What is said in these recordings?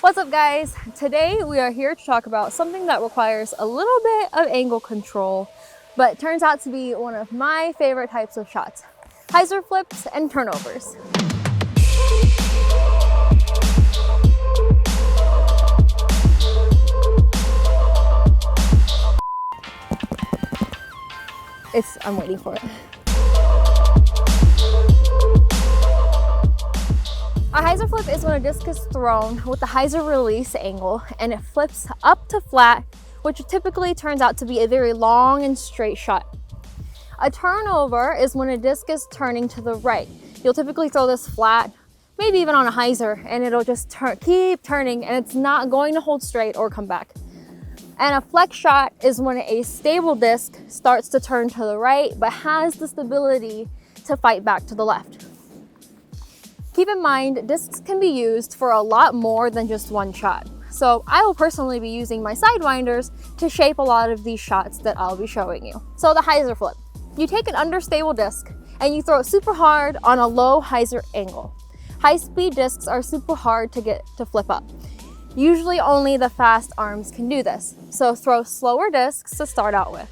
What's up, guys? Today we are here to talk about something that requires a little bit of angle control, but turns out to be one of my favorite types of shots: Hyzer flips and turnovers. I'm waiting for it. A Hyzer flip is when a disc is thrown with the Hyzer release angle and it flips up to flat, which typically turns out to be a very long and straight shot. A turnover is when a disc is turning to the right. You'll typically throw this flat, maybe even on a Hyzer, and it'll just keep turning and it's not going to hold straight or come back. And a flex shot is when a stable disc starts to turn to the right but has the stability to fight back to the left. Keep in mind, discs can be used for a lot more than just one shot. So I will personally be using my sidewinders to shape a lot of these shots that I'll be showing you. So the Hyzer flip. You take an understable disc and you throw it super hard on a low Hyzer angle. High-speed discs are super hard to get to flip up. Usually only the fast arms can do this. So throw slower discs to start out with.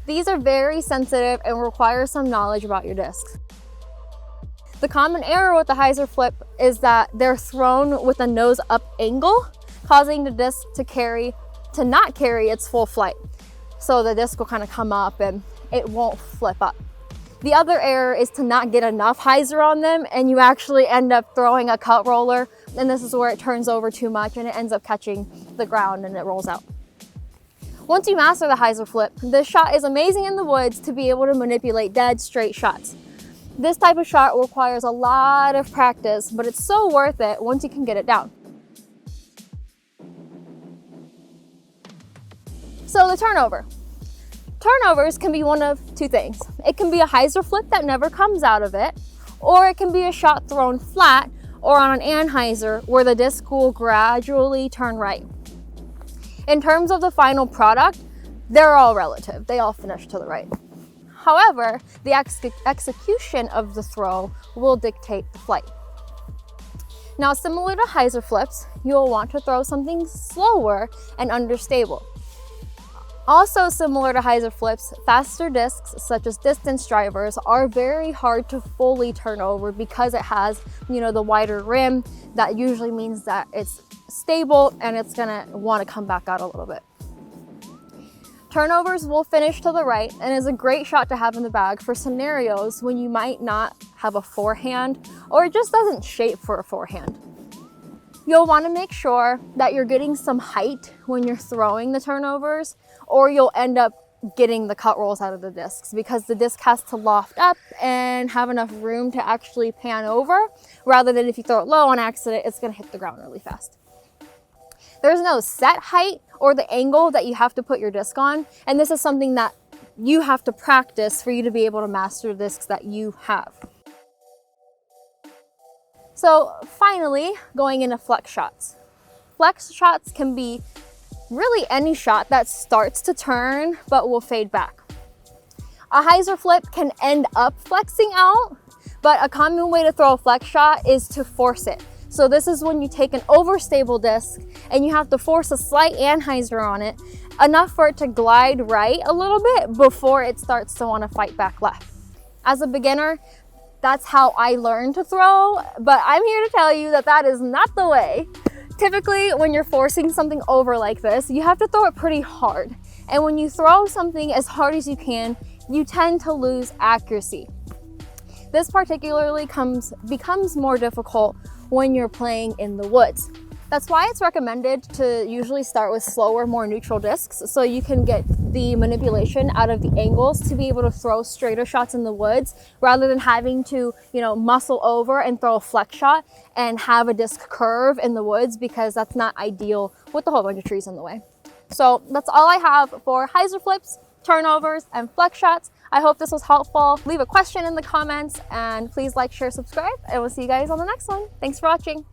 These are very sensitive and require some knowledge about your discs. The common error with the Hyzer flip is that they're thrown with a nose up angle, causing the disc to not carry its full flight. So the disc will kind of come up and it won't flip up. The other error is to not get enough Hyzer on them and you actually end up throwing a cut roller, and this is where it turns over too much and it ends up catching the ground and it rolls out. Once you master the Hyzer flip, this shot is amazing in the woods to be able to manipulate dead straight shots. This type of shot requires a lot of practice, but it's so worth it once you can get it down. So the turnover. Turnovers can be one of two things. It can be a Hyzer flip that never comes out of it, or it can be a shot thrown flat or on an anhyzer where the disc will gradually turn right. In terms of the final product, they're all relative. They all finish to the right. However, the execution of the throw will dictate the flight. Now, similar to Hyzer flips, you'll want to throw something slower and understable. Also similar to Hyzer flips, faster discs such as distance drivers are very hard to fully turn over because it has, the wider rim. That usually means that it's stable and it's gonna want to come back out a little bit. Turnovers will finish to the right and is a great shot to have in the bag for scenarios when you might not have a forehand or it just doesn't shape for a forehand. You'll want to make sure that you're getting some height when you're throwing the turnovers, or you'll end up getting the cut rolls out of the discs because the disc has to loft up and have enough room to actually pan over, rather than if you throw it low on accident, it's going to hit the ground really fast. There's no set height or the angle that you have to put your disc on, and this is something that you have to practice for you to be able to master discs that you have. So finally, going into flex shots. Flex shots can be really any shot that starts to turn but will fade back. A Hyzer flip can end up flexing out, but a common way to throw a flex shot is to force it. So this is when you take an overstable disc and you have to force a slight anhyzer on it, enough for it to glide right a little bit before it starts to want to fight back left. As a beginner, that's how I learned to throw, but I'm here to tell you that that is not the way. Typically, when you're forcing something over like this, you have to throw it pretty hard. And when you throw something as hard as you can, you tend to lose accuracy. This particularly becomes more difficult when you're playing in the woods. That's why it's recommended to usually start with slower, more neutral discs so you can get the manipulation out of the angles to be able to throw straighter shots in the woods rather than having to, muscle over and throw a flex shot and have a disc curve in the woods, because that's not ideal with a whole bunch of trees in the way. So that's all I have for Hyzer flips, turnovers, and flex shots. I hope this was helpful. Leave a question in the comments and please like, share, subscribe, and we'll see you guys on the next one. Thanks for watching.